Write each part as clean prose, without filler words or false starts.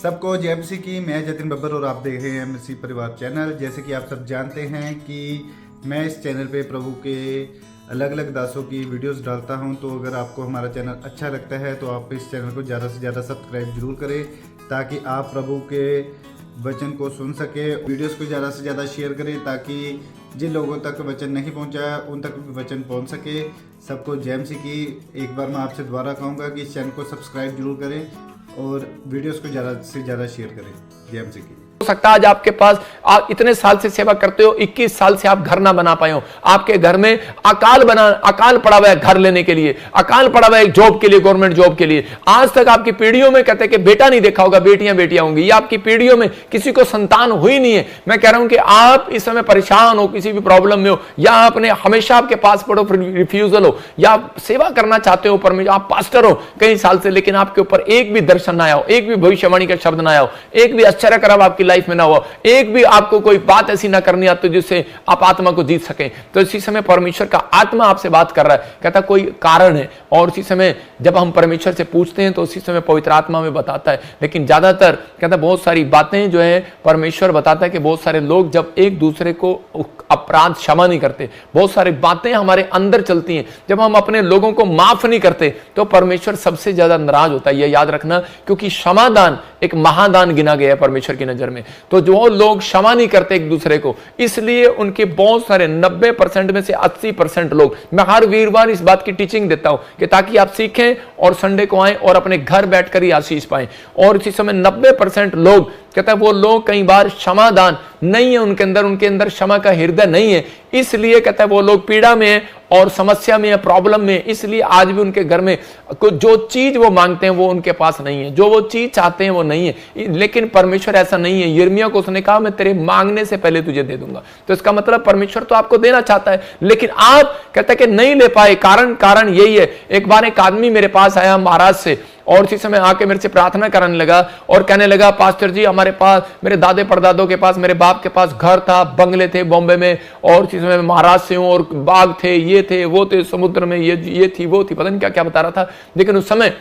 सबको जय मसीह की। मैं जतिन बब्बर और आप देख रहे हैं मसीह परिवार चैनल। जैसे कि आप सब जानते हैं कि मैं इस चैनल पे प्रभु के अलग अलग दासों की वीडियोस डालता हूं, तो अगर आपको हमारा चैनल अच्छा लगता है तो आप इस चैनल को ज़्यादा से ज़्यादा सब्सक्राइब जरूर करें, ताकि आप प्रभु के वचन को सुन सके। वीडियोस को ज़्यादा से ज़्यादा शेयर करें, ताकि जिन लोगों तक वचन नहीं पहुंचा उन तक भी वचन पहुंच सके। सबको जय मसीह की। एक बार मैं आपसे दोबारा कहूँगा कि इस चैनल को सब्सक्राइब जरूर करें और वीडियोस को ज़्यादा से ज़्यादा शेयर करें। जय मसीह की। हो सकता है आज आपके पास आप इतने साल से सेवा करते हो, 21 साल से आप घर ना बना पाए हो, आपके घर में अकाल पड़ा हुआ है घर लेने के लिए, अकाल पड़ा हुआ है जॉब के लिए, गवर्नमेंट जॉब के लिए। आज तक आपकी पीढ़ियों में कहते हैं कि बेटा नहीं देखा होगा, बेटियां बेटियां होंगी, या आपकी पीढ़ियों में किसी को संतान हुई नहीं है। मैं कह रहा हूं कि आप इस समय परेशान हो, किसी भी प्रॉब्लम में हो, या आपने हमेशा आपके पासपोर्ट ऑफ रिफ्यूजल हो, या आप सेवा करना चाहते हो पर आप पास्टर हो कई साल से, लेकिन आपके ऊपर एक भी दर्शन ना आया हो, एक भी भविष्यवाणी का शब्द ना आया हो, एक भी आश्चर्य कराव आपकी लाइफ में ना हो, एक भी आपको कोई बात ऐसी ना करनी आती जिससे आप आत्मा को जीत सकें, तो इसी समय परमेश्वर का आत्मा आपसे बात कर रहा है। कहता कोई कारण है, और उसी समय जब हम परमेश्वर से पूछते हैं तो उसी समय पवित्र आत्मा में बताता है। लेकिन ज्यादातर कहता बहुत सारी बातें जो है परमेश्वर बताता है कि बहुत सारे लोग जब एक दूसरे को अपराध क्षमा नहीं करते, बहुत सारी बातें हमारे अंदर चलती हैं, जब हम अपने लोगों को माफ नहीं करते तो परमेश्वर सबसे ज्यादा नाराज होता है। यह याद रखना, क्योंकि क्षमादान एक महादान गिना गया है परमेश्वर की नजर में। तो जो लोग क्षमा नहीं करते एक दूसरे को, इसलिए उनके बहुत सारे 90% में से 80% लोग, मैं हर वीरवार इस बात की टीचिंग देता हूं कि ताकि आप सीखें और संडे को आएं और अपने घर बैठकर ही आशीष पाएं। और इसी समय 90% लोग कहता है वो लोग कई बार क्षमादान नहीं है उनके अंदर क्षमा का हृदय नहीं है, इसलिए कहता है वो लोग पीड़ा में है और समस्या में है, प्रॉब्लम में है। इसलिए आज भी उनके घर में जो चीज वो मांगते हैं वो उनके पास नहीं है, जो वो चीज चाहते हैं वो नहीं है। लेकिन परमेश्वर ऐसा नहीं है। यिर्मयाह को उसने कहा मैं तेरे मांगने से पहले तुझे दे दूंगा। तो इसका मतलब परमेश्वर तो आपको देना चाहता है, लेकिन आप कहता है कि नहीं ले पाए। कारण यही है। एक बार एक आदमी मेरे पास आया महाराज से, और इसी समय आके मेरे से प्रार्थना करने लगा और कहने लगा पास्टर जी हमारे पास, मेरे दादे परदादों के पास, मेरे बाप के पास घर था, बंगले थे बॉम्बे में, और इसी समय महाराष्ट्र से हूं, और बाग थे, ये थे वो थे, समुद्र में ये थी वो थी, पता नहीं क्या क्या बता रहा था। लेकिन उस समय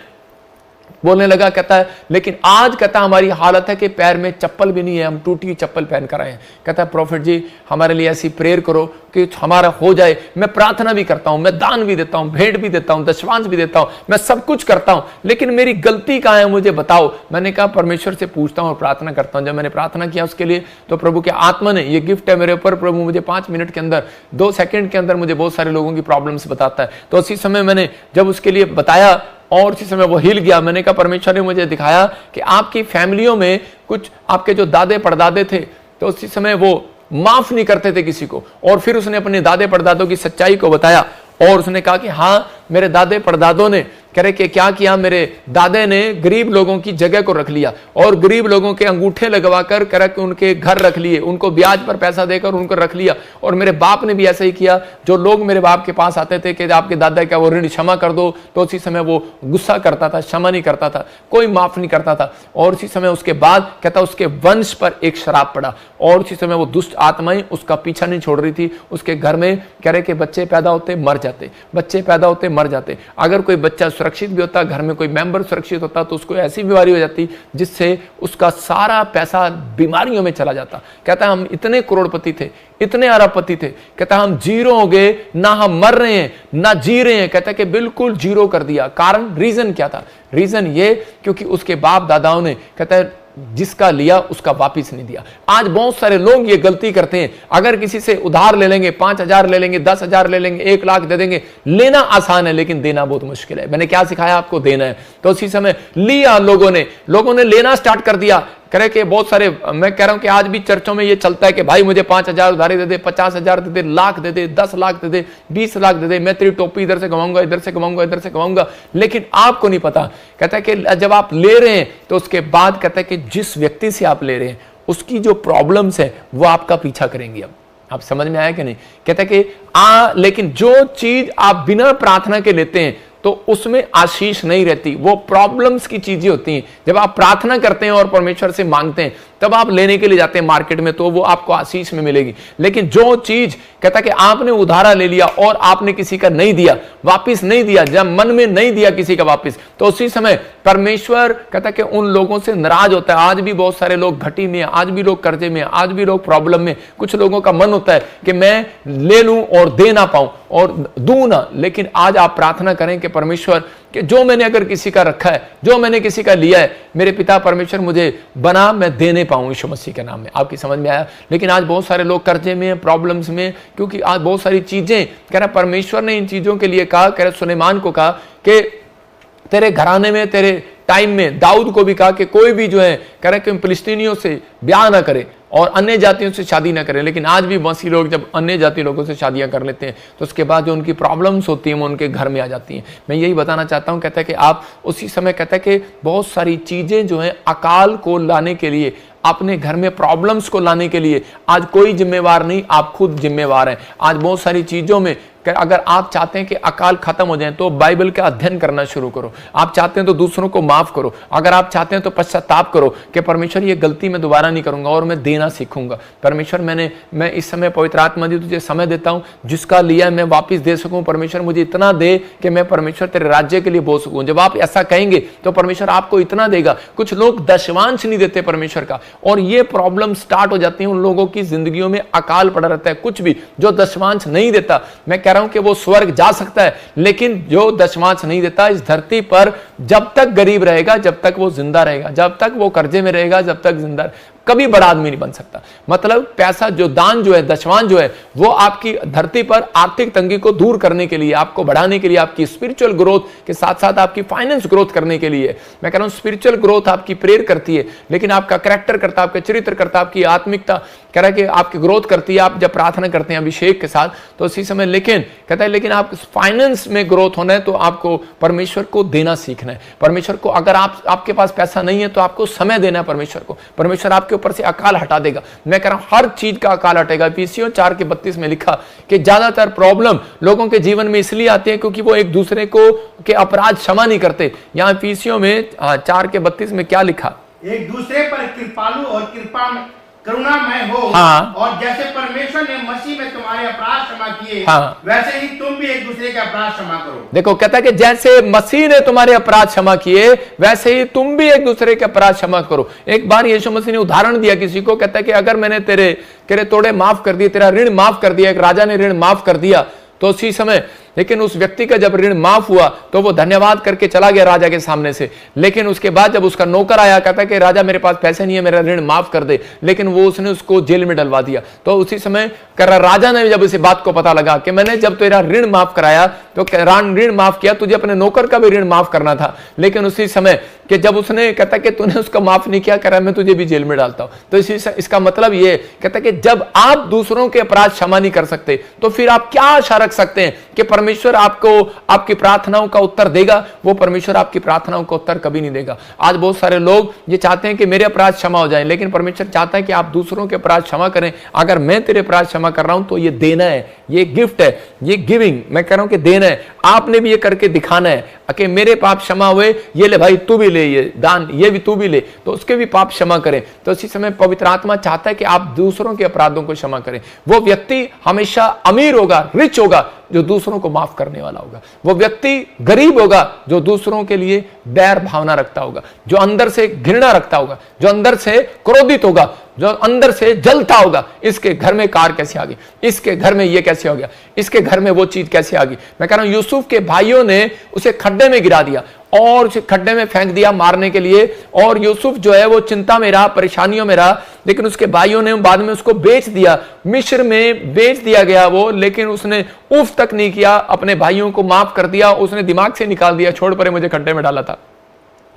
बोलने लगा, कहता है लेकिन आज कहता हमारी हालत है कि पैर में चप्पल भी नहीं है, हम टूटी हुई चप्पल पहन कर आए हैं। कहता है प्रॉफिट जी हमारे लिए ऐसी प्रेयर करो कि हमारा हो जाए। मैं प्रार्थना भी करता हूं, मैं दान भी देता हूं, भेंट भी देता हूं, दशवांश भी देता हूं, मैं सब कुछ करता हूं, लेकिन मेरी गलती कहां है मुझे बताओ। मैंने कहा परमेश्वर से पूछता हूं और प्रार्थना करता हूं। जब मैंने प्रार्थना किया उसके लिए, तो प्रभु के आत्मा ने, ये गिफ्ट है मेरे ऊपर, प्रभु मुझे 5 मिनट के अंदर, 2 सेकंड के अंदर मुझे बहुत सारे लोगों की प्रॉब्लम्स बताता है। तो उसी समय मैंने जब उसके लिए बताया और उसी समय वो हिल गया। मैंने कहा परमेश्वर ने मुझे दिखाया कि आपकी फैमिलियों में कुछ आपके जो दादे परदादे थे, तो उसी समय वो माफ नहीं करते थे किसी को। और फिर उसने अपने दादे परदादों की सच्चाई को बताया और उसने कहा कि हाँ मेरे दादे परदादों ने कह रहे कि क्या किया, मेरे दादे ने गरीब लोगों की जगह को रख लिया और गरीब लोगों के अंगूठे लगवाकर कह रहा कि उनके घर रख लिए, उनको ब्याज पर पैसा देकर उनको रख लिया। और मेरे बाप ने भी ऐसा ही किया। जो लोग मेरे बाप के पास आते थे कि आपके दादा क्या वो ऋण क्षमा कर दो, तो उसी समय वो गुस्सा करता था, क्षमा नहीं करता था, कोई माफ नहीं करता था। और उसी समय उसके बाद कहता उसके वंश पर एक शराब पड़ा, और उसी समय वो दुष्ट आत्माएं उसका पीछा नहीं छोड़ रही थी। उसके घर में कह रहे कि बच्चे पैदा होते मर जाते, बच्चे पैदा होते मर जाते। अगर कोई बच्चा सुरक्षित भी होता, घर में कोई मेंबर सुरक्षित होता, तो उसको ऐसी बीमारी हो जाती जिससे उसका सारा पैसा बीमारियों में चला जाता। कहता है हम इतने करोड़पति थे, इतने अरबपति थे, कहता हम जीरो हो गए, ना हम मर रहे हैं ना जी रहे हैं। कहता है कि बिल्कुल जीरो कर दिया। कारण, रीजन क्या था? रीजन ये क्योंकि उसके बाप दादाओं ने कहता है जिसका लिया उसका वापिस नहीं दिया। आज बहुत सारे लोग ये गलती करते हैं। अगर किसी से उधार ले लेंगे, 5,000 ले लेंगे, 10,000 ले लेंगे, 1 लाख दे देंगे। लेना आसान है लेकिन देना बहुत मुश्किल है। मैंने क्या सिखाया आपको? देना है। तो उसी समय लिया लोगों ने लेना स्टार्ट कर दिया। करे कि बहुत सारे, मैं कह रहा हूं कि आज भी चर्चों में ये चलता है कि भाई मुझे 5,000 उधारी दे दे, 50,000 दे दे, लाख दे दे, 10 लाख दे दे, 20 लाख दे दे, मैं तेरी टोपी इधर से कमाऊंगा, इधर से कमाऊंगा, इधर से कमाऊंगा। लेकिन आपको नहीं पता। कहता है कि जब आप ले रहे हैं तो उसके बाद कहता है कि जिस व्यक्ति से आप ले रहे हैं उसकी जो प्रॉब्लम्स है वो आपका पीछा करेंगी। अब आप समझ में आया कि नहीं? कहता है कि लेकिन जो चीज आप बिना प्रार्थना के लेते हैं तो उसमें आशीष नहीं रहती, वो प्रॉब्लम्स की चीजें होती हैं। जब आप प्रार्थना करते हैं और परमेश्वर से मांगते हैं तब आप लेने के लिए जाते हैं मार्केट में, तो वो आपको आशीष में मिलेगी। लेकिन जो चीज कहता है कि आपने उधारा ले लिया और आपने किसी का नहीं दिया, वापिस नहीं दिया, जब मन में नहीं दिया किसी का वापिस, तो उसी समय परमेश्वर कहता है कि उन लोगों से नाराज होता है। आज भी बहुत सारे लोग घटी में, आज भी लोग कर्जे में, आज भी लोग प्रॉब्लम में। कुछ लोगों का मन होता है कि मैं ले लूं और दे ना पाऊं और दूं ना, लेकिन आज आप प्रार्थना करें कि परमेश्वर कि जो मैंने अगर किसी का रखा है, जो मैंने किसी का लिया है, मेरे पिता परमेश्वर मुझे बना मैं देने पाऊं यीशु मसीह के नाम में। आपकी समझ में आया? लेकिन आज बहुत सारे लोग कर्जे में, प्रॉब्लम्स में, क्योंकि आज बहुत सारी चीजें कह रहा परमेश्वर ने इन चीजों के लिए कहा, कह रहा सुलेमान को कहा कि तेरे घराने में, तेरे टाइम में दाऊद को भी कहा कि कोई भी जो है कह रहा कि फिलिस्तीनियों से ब्याह ना करे और अन्य जातियों से शादी ना करें। लेकिन आज भी मसीह लोग जब अन्य जाति लोगों से शादियां कर लेते हैं तो उसके बाद जो उनकी प्रॉब्लम्स होती हैं वो उनके घर में आ जाती हैं। मैं यही बताना चाहता हूं, कहता है कि आप उसी समय, कहता है कि बहुत सारी चीजें जो हैं अकाल को लाने के लिए, अपने घर में प्रॉब्लम्स को लाने के लिए आज कोई जिम्मेवार नहीं, आप खुद जिम्मेवार हैं। आज बहुत सारी चीजों में अगर आप चाहते हैं कि अकाल खत्म हो जाए तो बाइबल का अध्ययन करना शुरू करो। आप चाहते हैं तो दूसरों को माफ करो। अगर आप चाहते हैं तो पश्चाताप करो कि परमेश्वर ये गलती मैं दोबारा नहीं करूंगा और मैं देना सीखूंगा। परमेश्वर मैं इस समय पवित्र आत्मा दी तुझे समय देता हूं, जिसका लिया मैं वापस दे सकूं। परमेश्वर मुझे इतना दे कि मैं परमेश्वर तेरे राज्य के लिए बोल सकूं। जब आप ऐसा कहेंगे तो परमेश्वर आपको इतना देगा। कुछ लोग दशमांश नहीं देते परमेश्वर का, और ये प्रॉब्लम स्टार्ट हो जाती है उन लोगों की जिंदगियों में। अकाल पड़ा रहता है। कुछ भी जो दशमांश नहीं देता, मैं कह रहा हूं कि वो स्वर्ग जा सकता है, लेकिन जो दशमांश नहीं देता इस धरती पर जब तक गरीब रहेगा, जब तक वो जिंदा रहेगा, जब तक वो कर्जे में रहेगा, जब तक जिंदा, कभी बड़ा आदमी नहीं बन सकता। मतलब पैसा जो दान जो है, दशमांश जो है, वो आपकी धरती पर आर्थिक तंगी को दूर करने के लिए, आपको बढ़ाने के लिए, आपकी स्पिरिचुअल ग्रोथ के साथ साथ आपकी फाइनेंस ग्रोथ करने के लिए। मैं कह रहा हूं स्पिरिचुअल ग्रोथ आपकी प्रेयर करती है, लेकिन आपका कैरेक्टर करता, आपका चरित्र करता, आपकी आत्मिकता कह रहा है कि आपकी ग्रोथ करती है। आप जब प्रार्थना करते हैं अभिषेक के साथ तो उसी समय, लेकिन कहता है लेकिन आप फाइनेंस में ग्रोथ होना है तो आपको परमेश्वर को देना सीखना है। परमेश्वर को, अगर आपके पास पैसा नहीं है तो आपको समय देना है परमेश्वर को। परमेश्वर आपके ऊपर से अकाल हटा देगा। मैं कह रहा हूं हर चीज का अकाल हटेगा। इफिसियों 4:32 में लिखा कि ज्यादातर प्रॉब्लम लोगों के जीवन में इसलिए आती है क्योंकि वो एक दूसरे को के अपराध क्षमा नहीं करते। यहां इफिसियों में 4:32 में क्या लिखा? एक दूसरे पर कृपालु और करुणामय हो। हाँ। और जैसे परमेश्वर ने मसीह में तुम्हारे अपराध क्षमा किए, हाँ। वैसे ही तुम भी एक दूसरे के अपराध क्षमा करो। देखो कहता है कि जैसे मसीह ने तुम्हारे अपराध क्षमा किए वैसे ही तुम भी एक दूसरे के अपराध क्षमा करो। एक बार यीशु मसीह ने उदाहरण दिया किसी को, कहता है कि अगर मैंने तेरे तोड़े माफ कर दिए, तेरा ऋण माफ कर दिया, एक राजा ने ऋण माफ कर दिया, तो उसी समय लेकिन उस व्यक्ति का जब ऋण माफ हुआ तो वो धन्यवाद करके चला गया राजा के सामने से। लेकिन उसके बाद जब उसका नौकर आया, कहता है कि राजा मेरे पास पैसे नहीं है, मेरा ऋण माफ कर दे, लेकिन वो उसने उसको जेल में डलवा दिया। तो उसी समय राजा ने जब इस बात को पता लगा कि मैंने जब तेरा ऋण माफ कराया तो ऋण माफ किया, तुझे अपने नौकर का भी ऋण माफ करना था, लेकिन उसी समय कि जब उसने कहता कि तूने उसका माफ नहीं किया, कह रहा मैं तुझे भी जेल में डालता हूं। तो इसका मतलब ये कहता कि जब आप दूसरों के अपराध क्षमा नहीं कर सकते तो फिर आप क्या आशा रख सकते हैं कि परमेश्वर आपको आपकी प्रार्थनाओं का उत्तर देगा? वो परमेश्वर आपकी प्रार्थनाओं का उत्तर कभी नहीं देगा। आज बहुत सारे लोग ये चाहते हैं कि मेरे अपराध क्षमा हो जाएं, लेकिन परमेश्वर चाहता है कि आप दूसरों के अपराध क्षमा करें। अगर मैं तेरे अपराध क्षमा कर रहा हूं तो ये देना है, ये गिफ्ट है, ये गिविंग। मैं कह रहा हूं कि देना है, आपने भी ये करके दिखाना है कि मेरे पाप क्षमा हुए, ये ले भाई तू भी ले, ये दान ये भी तू भी ले, तो उसके भी पाप क्षमा करें। तो इसी समय पवित्र आत्मा चाहता है कि आप दूसरों के अपराधों को क्षमा करें। वो व्यक्ति हमेशा अमीर होगा, रिच होगा, जो दूसरों को माफ करने वाला होगा। वो व्यक्ति गरीब होगा जो दूसरों के लिए बैर भावना रखता होगा, जो अंदर से घृणा रखता होगा, जो अंदर से क्रोधित होगा, जो अंदर से जलता होगा। इसके घर में कार कैसे आ गई, इसके घर में ये कैसे हो गया, इसके घर में वो चीज कैसे आ गई। मैं कह रहा हूं यूसुफ के भाइयों ने उसे खड्डे में गिरा दिया और उसे खड्डे में फेंक दिया मारने के लिए, और यूसुफ जो है वो चिंता में रहा, परेशानियों में रहा। लेकिन उसके भाइयों ने बाद में उसको बेच दिया, मिस्र में बेच दिया गया वो, लेकिन उसने उफ तक नहीं किया, अपने भाइयों को माफ कर दिया। उसने दिमाग से निकाल दिया, छोड़ परे मुझे खड्डे में डाला था,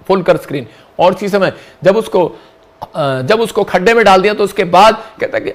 फुल कर स्क्रीन। और इसी समय जब उसको खड्डे में डाल दिया तो उसके बाद कहता कि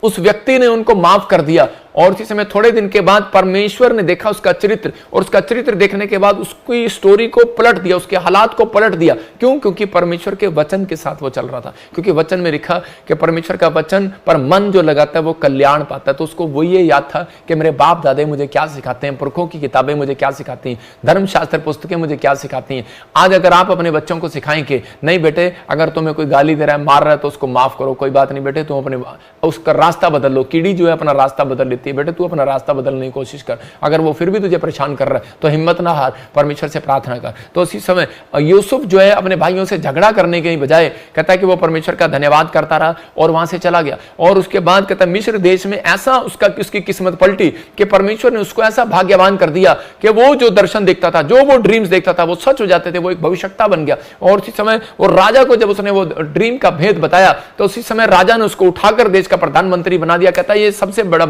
उस व्यक्ति ने उनको माफ कर दिया और उसी समय थोड़े दिन के बाद परमेश्वर ने देखा उसका चरित्र, और उसका चरित्र देखने के बाद उसकी स्टोरी को पलट दिया, उसके हालात को पलट दिया। क्यों? क्योंकि परमेश्वर के वचन के साथ वो चल रहा था। क्योंकि वचन में लिखा कि परमेश्वर का वचन पर मन जो लगाता है वो कल्याण पाता है। तो उसको वो ये याद था कि मेरे बाप दादे मुझे क्या सिखाते हैं, पुरखों की किताबें मुझे क्या सिखाती हैं, धर्मशास्त्र पुस्तकें मुझे क्या सिखाती हैं। आज अगर आप अपने बच्चों को सिखाएं कि नहीं बेटे, अगर तुम्हें कोई गाली दे रहा है, मार रहा है, तो उसको माफ करो, कोई बात नहीं बेटे, तुम अपने उसका रास्ता बदल लो। कीड़ी जो है अपना रास्ता बदल लेती है, बेटे तू अपना रास्ता बदलने की कोशिश कर। अगर वो फिर भी तुझे परेशान कर रहा है तो हिम्मत ना हार, परमेश्वर से प्रार्थना कर। तो उसी समय यूसुफ जो है अपने भाइयों से झगड़ा करने के बजाय कहता है कि वो परमेश्वर का धन्यवाद करता रहा और वहां से चला गया। और उसके बाद कहता है मिस्र देश में ऐसा उसकी किस्मत पलटी कि परमेश्वर ने उसको ऐसा भाग्यवान कर दिया कि वो जो दर्शन देखता था, जो वो ड्रीम्स देखता था, वो सच हो जाते थे, वो एक भविष्यवक्ता बन गया। और उसी समय वो राजा को जब उसने वो ड्रीम का भेद बताया तो उसी समय राजा ने उसको उठाकर देश का प्रधानमंत्री बना दिया। कहता है ये सबसे बड़ा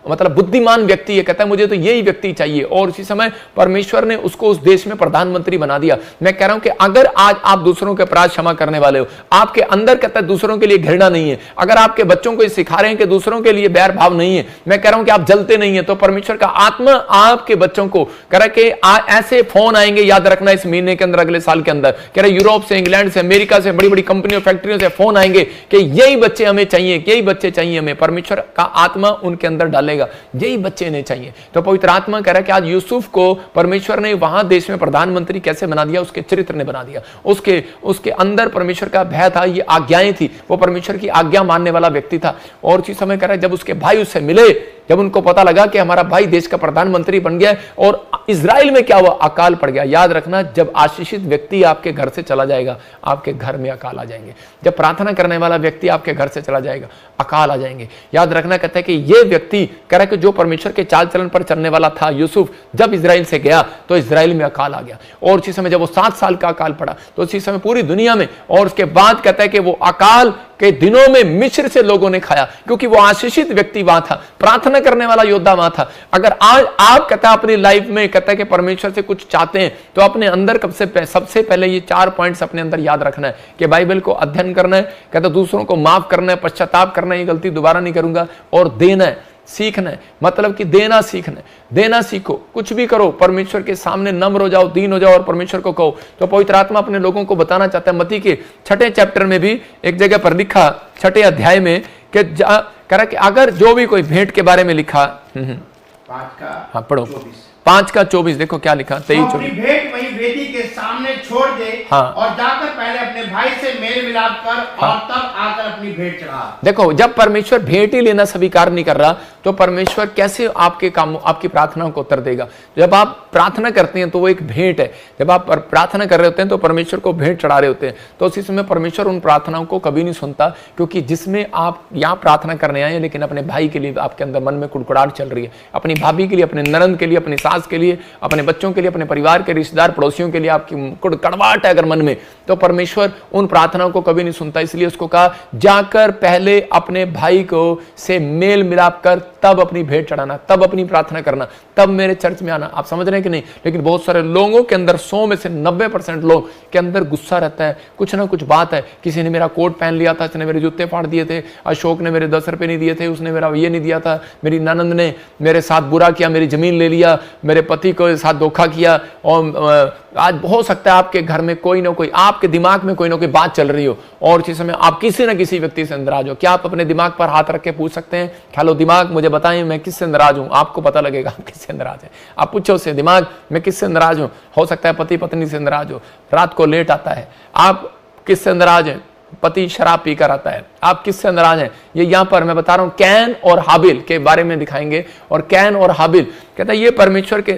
मतलब बुद्धिमान व्यक्ति है, कहता है मुझे तो यही व्यक्ति चाहिए। और उसी समय परमेश्वर ने उसको उस देश में प्रधानमंत्री बना दिया। मैं कह रहा हूं कि अगर आज आप दूसरों के अपराध क्षमा करने वाले हो, आपके अंदर कहता है दूसरों के लिए घृणा नहीं है, अगर आपके बच्चों को सिखा रहे हैं कि दूसरों के लिए बैर भाव नहीं है, मैं कह रहा हूं कि आप जलते नहीं है, तो परमेश्वर का आत्मा आपके बच्चों को कह रहा है कि ऐसे फोन आएंगे, याद रखना इस महीने के अंदर, अगले साल के अंदर, कह रहे यूरोप से, इंग्लैंड से, अमेरिका से, बड़ी बड़ी कंपनियों फैक्ट्रियों से फोन आएंगे कि यही बच्चे हमें चाहिए, यही बच्चे चाहिए हमें। परमेश्वर का आत्मा उनके अंदर डालेगा, यही बच्चे इन्हें चाहिए। तो पवित्र आत्मा कह रहा है कि आज यूसुफ को परमेश्वर ने वहां देश में प्रधानमंत्री कैसे बना दिया, उसके चरित्र ने बना दिया। उसके अंदर परमेश्वर का भय था, ये आज्ञाएं थी, वो परमेश्वर की आज्ञा मानने वाला व्यक्ति था। और उसी समय कह रहा है जब उसके भाई उससे मिले, जब उनको पता लगा कि हमारा भाई देश का प्रधानमंत्री बन गया, और इजराइल में क्या हुआ, अकाल पड़ गया। याद रखना, जब आशीषित व्यक्ति आपके घर से चला जाएगा, आपके घर में अकाल आ जाएंगे। जब प्रार्थना करने वाला व्यक्ति आपके घर से चला जाएगा, अकाल आ जाएंगे। याद रखना, कहता है कि ये व्यक्ति कह रहा है कि जो परमेश्वर के चाल चलन पर चलने वाला था यूसुफ, जब इजराइल से गया तो इजराइल में अकाल आ गया। और उसी समय जब वो 7 साल का अकाल पड़ा तो उसी समय पूरी दुनिया में, और उसके बाद कहता है कि वो अकाल के दिनों में मिस्र से लोगों ने खाया, क्योंकि वो आशीषित व्यक्ति वहां था, प्रार्थना करने वाला योद्धा वहां था। अगर आज आप कहता है अपनी लाइफ में कहता है कि परमेश्वर से कुछ चाहते हैं, तो अपने अंदर सबसे पहले ये 4 पॉइंट्स अपने अंदर याद रखना है कि बाइबल को अध्ययन करना है, कहता दूसरों को माफ करना है, पश्चाताप करना है, ये गलती दोबारा नहीं करूंगा, और देना है, सीखना है। मतलब कि देना सीखना है, देना सीखो, कुछ भी करो, परमेश्वर के सामने नम्र हो जाओ, दीन हो जाओ और परमेश्वर को कहो। तो पवित्र आत्मा अपने लोगों को बताना चाहता है। मत्ती के 6 चैप्टर में भी एक जगह पर लिखा, 6 अध्याय में, कि कह रहा कि अगर जो भी कोई भेंट के बारे में लिखा, 5 का हाँ पढ़ो, 24 5 का 24 देखो क्या लिखा, 23-24। भेंट वही वेदी के सामने छोड़ दे, हाँ। और जाकर पहले अपने भाई से मेल मिलाप कर, हाँ। और तब आकर अपनी भेंट चढ़ा। देखो, जब परमेश्वर भेंट ही लेना स्वीकार नहीं कर रहा तो परमेश्वर कैसे आपके काम, आपकी प्रार्थनाओं को उत्तर देगा। जब आप प्रार्थना करते हैं तो वो एक भेंट है। जब आप प्रार्थना कर रहे होते हैं तो परमेश्वर को भेंट चढ़ा रहे होते हैं, तो उसी समय परमेश्वर उन प्रार्थनाओं को कभी नहीं सुनता, क्योंकि जिसमें आप यहाँ प्रार्थना करने आए लेकिन अपने भाई के लिए आपके अंदर मन में कुड़कुड़ाहट चल रही है, अपनी भाभी के लिए, अपने ननद के लिए, अपनी सास के लिए, अपने बच्चों के लिए, अपने परिवार के रिश्तेदार पड़ोसियों के लिए आपकी कड़वाहट है अगर मन में, तो परमेश्वर उन प्रार्थनाओं को कभी नहीं सुनता। इसलिए उसको कहा जाकर पहले अपने भाई को से मेल मिलाप कर, तब अपनी भेंट चढ़ाना, तब अपनी प्रार्थना करना, तब मेरे चर्च में आना। आप समझ रहे हैं कि नहीं? लेकिन बहुत सारे लोगों के अंदर 100 में से 90% लोग के अंदर गुस्सा रहता है, कुछ ना कुछ बात है। किसी ने मेरा कोट पहन लिया था, इसने मेरे जूते फाड़ दिए थे, अशोक ने मेरे 10 रुपए नहीं दिए थे, उसने मेरा ये नहीं दिया था, मेरी ननंद ने मेरे साथ बुरा किया, मेरी जमीन ले लिया, मेरे पति को साथ धोखा किया। और आज हो सकता है आपके घर में कोई ना कोई, आपके दिमाग में कोई ना कोई बात चल रही हो, और इसी समय आप किसी ना किसी व्यक्ति से नाराज हो। क्या आप अपने दिमाग पर हाथ रख के पूछ सकते हैं, हेलो दिमाग मुझे बताएं मैं किससे नाराज हूं? आपको पता लगेगा आप किससे नाराज हैं। आप पूछो उससे, दिमाग मैं किससे नाराज हूं? हो सकता है पति पत्नी से नाराज हो, रात को लेट आता है, आप किससे नाराज हैं? पति शराब पीकर आता है, आप किससे नाराज हैं? ये यहां पर मैं बता रहा हूं, कैन और हाबिल के बारे में दिखाएंगे। और कैन और हाबिल कहता है ये परमेश्वर के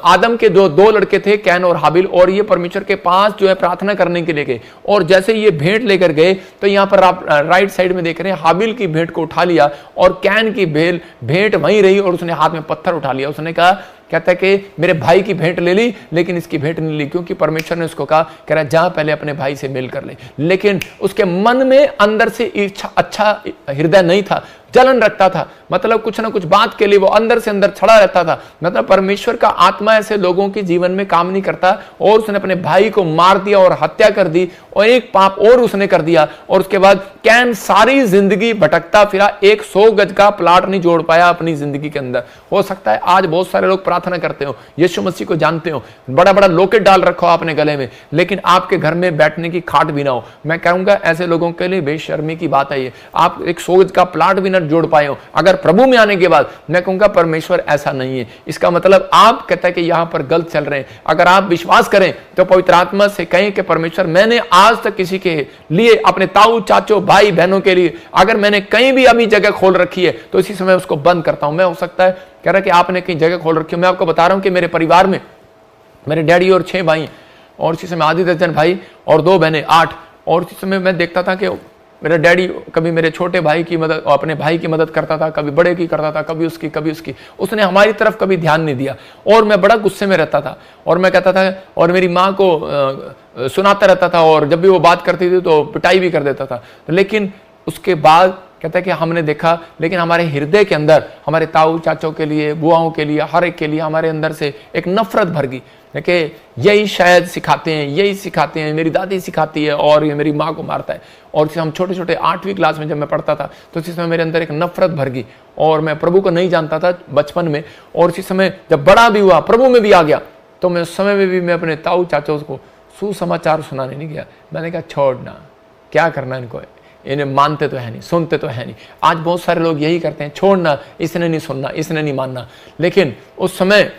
आदम के दो लड़के थे, कैन और हाबिल, और ये परमेश्वर के पास जो है प्रार्थना करने के लिए गए। और जैसे ये भेंट लेकर गए तो यहां पर आप राइट साइड में देख रहे हैं, हाबिल की भेंट को उठा लिया और कैन की भेंट वहीं रही, और उसने हाथ में पत्थर उठा लिया। उसने कहा, कहता है कि मेरे भाई की भेंट ले ली लेकिन इसकी भेंट नहीं ली, क्योंकि परमेश्वर ने उसको कहा, कह रहा जा पहले अपने भाई से मेल कर ले। लेकिन उसके मन में अंदर से इच्छा, अच्छा हृदय नहीं था। जलन रखता था, मतलब कुछ ना कुछ बात के लिए वो अंदर से अंदर छड़ा रहता था। मतलब परमेश्वर का आत्मा ऐसे लोगों के जीवन में काम नहीं करता। और उसने अपने भाई को मार दिया और हत्या कर दी, और एक पाप और उसने कर दिया, और उसके बाद कैन सारी जिंदगी भटकता फिरा, 100 गज का प्लाट नहीं जोड़ पाया अपनी जिंदगी के अंदर। हो सकता है आज बहुत सारे लोग प्रार्थना करते हो, यीशु मसीह को जानते हो, बड़ा बड़ा लॉकेट डाल रखा हो आपने गले में, लेकिन आपके घर में बैठने की खाट भी ना हो। मैं कहूंगा ऐसे लोगों के लिए बेशर्मी की बात है ये। आप 100 गज का प्लाट भी ना जोड़ पाए हो अगर प्रभु में आने के बाद, मैं कहूंगा परमेश्वर ऐसा नहीं है। इसका मतलब आप कहता है कि यहां पर गलत चल रहे हैं। अगर आप विश्वास करें तो पवित्र आत्मा से कहें कि परमेश्वर, मैंने आज तक किसी के लिए, अपने ताऊ चाचों भाई बहनों के लिए अगर मैंने कहीं भी अभी जगह खोल रखी है तो इसी समय उसको बंद करता हूं। मैं हो सकता है कह रहा कि आपने कहीं जगह खोल रखी है। मैं आपको बता रहा हूं कि मेरे परिवार में मेरे डैडी और 6 भाई, और इसी समय आधी दर्जन भाई और 2 बहनें, 8। और इसी समय मैं देखता था कि मेरा डैडी कभी मेरे छोटे भाई की मदद, अपने भाई की मदद करता था, कभी बड़े की करता था, कभी उसकी। उसने हमारी तरफ कभी ध्यान नहीं दिया, और मैं बड़ा गुस्से में रहता था। और मैं कहता था, और मेरी माँ को सुनाता रहता था, और जब भी वो बात करती थी तो पिटाई भी कर देता था। लेकिन उसके बाद कहता है कि हमने देखा, लेकिन हमारे हृदय के अंदर हमारे ताऊ चाचों के लिए, बुआओं के लिए, हर एक के लिए हमारे अंदर से एक नफरत भर गई कि यही शायद सिखाते हैं, मेरी दादी सिखाती है और ये मेरी माँ को मारता है। और हम छोटे छोटे 8वीं क्लास में जब मैं पढ़ता था तो उसी समय मेरे अंदर एक नफरत भर गई, और मैं प्रभु को नहीं जानता था बचपन में। और उसी समय जब बड़ा भी हुआ, प्रभु में भी आ गया, तो मैं उस समय में भी मैं अपने ताऊ चाचों को सुसमाचार सुनाने नहीं गया। मैंने कहा छोड़ना, क्या करना इनको, इन्हें मानते तो है नहीं, सुनते तो है नहीं। आज बहुत सारे लोग यही करते हैं, छोड़ना, इसने नहीं सुनना, इसने नहीं मानना। लेकिन उस समय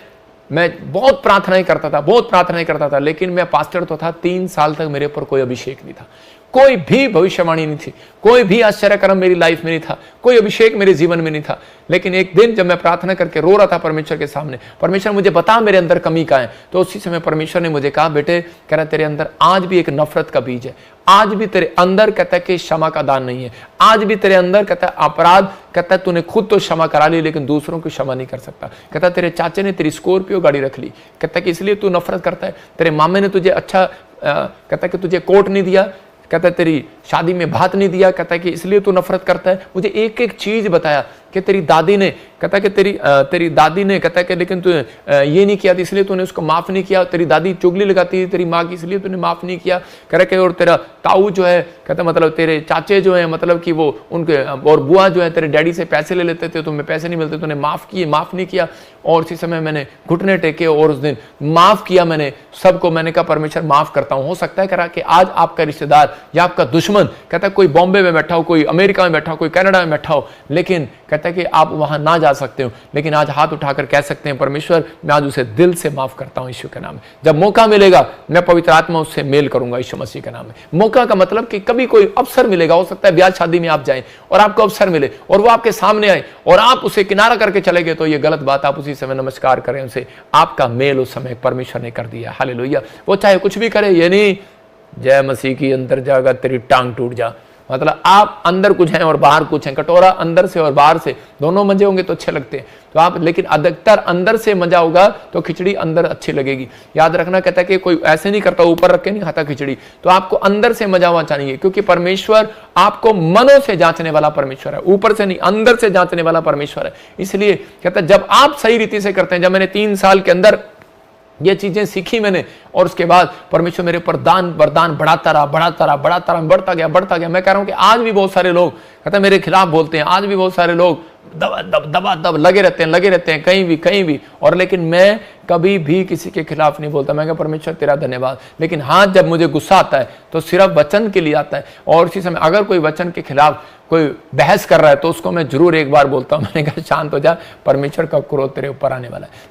मैं बहुत प्रार्थनाएं करता था, लेकिन मैं पास्टर तो था, 3 साल तक मेरे ऊपर कोई अभिषेक नहीं था, कोई भी भविष्यवाणी नहीं थी, कोई भी आश्चर्यक्रम मेरी लाइफ में नहीं था, कोई अभिषेक मेरे जीवन में नहीं था। लेकिन एक दिन जब मैं प्रार्थना करके रो रहा था परमेश्वर के सामने, परमेश्वर मुझे बता मेरे अंदर कमी का है, तो उसी समय परमेश्वर ने मुझे कहा, बेटे, कह रहा तेरे अंदर आज भी एक नफरत का बीज है, आज भी तेरे अंदर कहता है कि क्षमा का दान नहीं है, आज भी तेरे अंदर कहता है अपराध, कहता है तूने खुद तो क्षमा करा ली लेकिन दूसरों की क्षमा नहीं कर सकता। कहता है तेरे चाचे ने तेरी स्कॉर्पियो गाड़ी रख ली, कहता है कि इसलिए तू नफरत करता है। तेरे मामे ने तुझे अच्छा कहता है कि तुझे कोट नहीं दिया, कहता है तेरी शादी में भात नहीं दिया, कहता है कि इसलिए तू नफरत करता है। मुझे एक एक चीज बताया कि तेरी दादी ने, कहता है कि तेरी दादी ने, कहता है कि लेकिन तू ये नहीं किया इसलिए तूने उसको माफ नहीं किया। तेरी दादी चुगली लगाती थी तेरी माँ की, इसलिए तूने माफ नहीं किया। कह रहे और तेरा ताऊ जो है, कहता मतलब तेरे चाचे जो है, मतलब कि वो उनके, और बुआ जो है तेरे डैडी से पैसे ले लेते थे, तुम्हें पैसे नहीं मिलते, तूने माफ नहीं किया। और इसी समय मैंने घुटने टेके और उस दिन माफ किया मैंने सबको। मैंने कहा परमेश्वर माफ करता हूं। हो सकता है करा कि आज आपका रिश्तेदार या आपका दुश्मन, कहता है कोई बॉम्बे में बैठा हो, कोई अमेरिका में बैठा हो, कोई कनाडा में बैठा हो, लेकिन कहता है कि आप वहां ना जा सकते हो, लेकिन आज हाथ उठाकर कह सकते हैं परमेश्वर मैं आज उसे दिल से माफ करता हूं यीशु के नाम में। जब मौका मिलेगा मैं पवित्र आत्मा उससे मेल करूंगा यीशु मसीह के नाम में। मौका का मतलब कि कभी कोई अवसर मिलेगा, हो सकता है ब्याह शादी में आप जाएं और आपको अवसर मिले और वो आपके सामने आए और आप उसे किनारा करके चले गए, तो ये गलत बात। आप उसी समय नमस्कार करें उसे, आपका मेल उस समय परमेश्वर ने कर दिया। हालेलुया। वो चाहे कुछ भी करे, ये नहीं जय मसीह की अंदर जाएगा तेरी टांग टूट जा, मतलब आप अंदर कुछ हैं और बाहर कुछ हैं। कटोरा अंदर से और बाहर से दोनों मजे होंगे तो अच्छे लगते हैं, तो आप, लेकिन अधिकतर अंदर से मजा होगा तो खिचड़ी अंदर अच्छी लगेगी। याद रखना, कहता है कि कोई ऐसे नहीं करता ऊपर रख के नहीं खाता खिचड़ी, तो आपको अंदर से मजा हुआ चाहिए, क्योंकि परमेश्वर आपको मनों से जांचने वाला परमेश्वर है, ऊपर से नहीं अंदर से जांचने वाला परमेश्वर है। इसलिए कहता है जब आप सही रीति से करते हैं, जब मैंने 3 साल के अंदर ये चीजें सीखी मैंने, और उसके बाद परमेश्वर मेरे ऊपर दान वरदान बढ़ाता रहा, बढ़ता गया। मैं कह रहा हूं कि आज भी बहुत सारे लोग कहते हैं मेरे खिलाफ बोलते हैं, आज भी बहुत सारे लोग दबा लगे रहते हैं कहीं भी, और लेकिन मैं कभी भी किसी के खिलाफ नहीं बोलता। मैं कहा परमेश्वर तेरा धन्यवाद। लेकिन हाँ, जब मुझे गुस्सा आता है तो सिर्फ वचन के लिए आता है, और इसी समय अगर कोई वचन के खिलाफ कोई बहस कर रहा है तो उसको मैं जरूर एक बार बोलता हूं, मैंने कहा शांत हो जा, परमेश्वर का क्रोध तेरे ऊपर आने वाला है।